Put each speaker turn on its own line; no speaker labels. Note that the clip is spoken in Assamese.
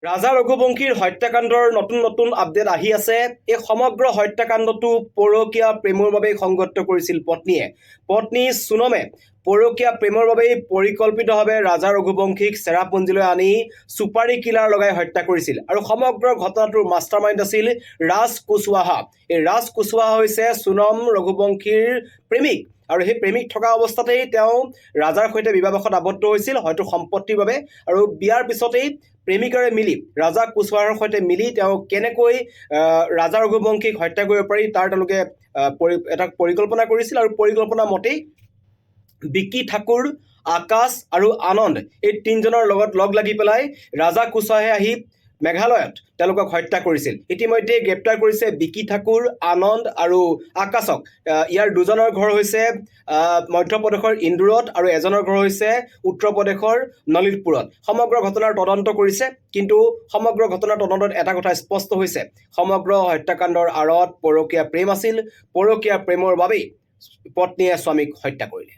ৰাজা ৰঘুবংশীৰ হত্যাকাণ্ডৰ নতুন আপডেট আহি আছে। এই সমগ্ৰ হত্যাকাণ্ডটো পৰকীয়া প্ৰেমৰ বাবেই সংঘটিত কৰিছিল পত্নীয়ে। পত্নী সোনমে পৰকীয়া প্ৰেমৰ বাবেই পৰিকল্পিতভাৱে ৰাজা ৰঘুবংশীক চেৰাপুঞ্জীলৈ আনি চুপাৰী কিলাৰ লগাই হত্যা কৰিছিল। আৰু সমগ্ৰ ঘটনাটোৰ মাষ্টাৰ মাইণ্ড আছিল ৰাজ কুশৱাহা। এই ৰাজ কুশৱাহা হৈছে সোনম ৰঘুবংশীৰ প্ৰেমিক। আৰু সেই প্ৰেমিক থকা অৱস্থাতেই তেওঁ ৰাজাৰ সৈতে বিবাহপাশত আবদ্ধ হৈছিল, হয়তো সম্পত্তিৰ বাবে। আৰু বিয়াৰ পিছতেই প্ৰেমিকাৰে মিলি ৰাজা কুশৱাহাৰ সৈতে মিলি তেওঁ কেনেকৈ ৰাজা ৰঘুবংশীক হত্যা কৰিব পাৰি তাৰ তেওঁলোকে এটা পৰিকল্পনা কৰিছিল। আৰু পৰিকল্পনা মতেই বিকি ঠাকুৰ, আকাশ আৰু আনন্দ এই তিনিজনৰ লগত লগ লাগি পেলাই ৰাজা কুশৱাহে আহি মেঘালয়ত তেওঁলোকক হত্যা কৰিছিল। ইতিমধ্যে গ্ৰেপ্তাৰ কৰিছে বিকি ঠাকুৰ, আনন্দ আৰু আকাশক। ইয়াৰ দুজনৰ ঘৰ হৈছে মধ্যপ্ৰদেশৰ ইন্দোৰত আৰু এজনৰ ঘৰ হৈছে উত্তৰ প্ৰদেশৰ ললিতপুৰত। সমগ্ৰ ঘটনাৰ তদন্ত কৰিছে, কিন্তু সমগ্ৰ ঘটনাৰ তদন্তত এটা কথা স্পষ্ট হৈছে, সমগ্ৰ হত্যাকাণ্ডৰ আঁৰত পৰকীয়া প্ৰেম আছিল। পৰকীয়া প্ৰেমৰ বাবেই পত্নীয়ে স্বামীক হত্যা কৰিলে।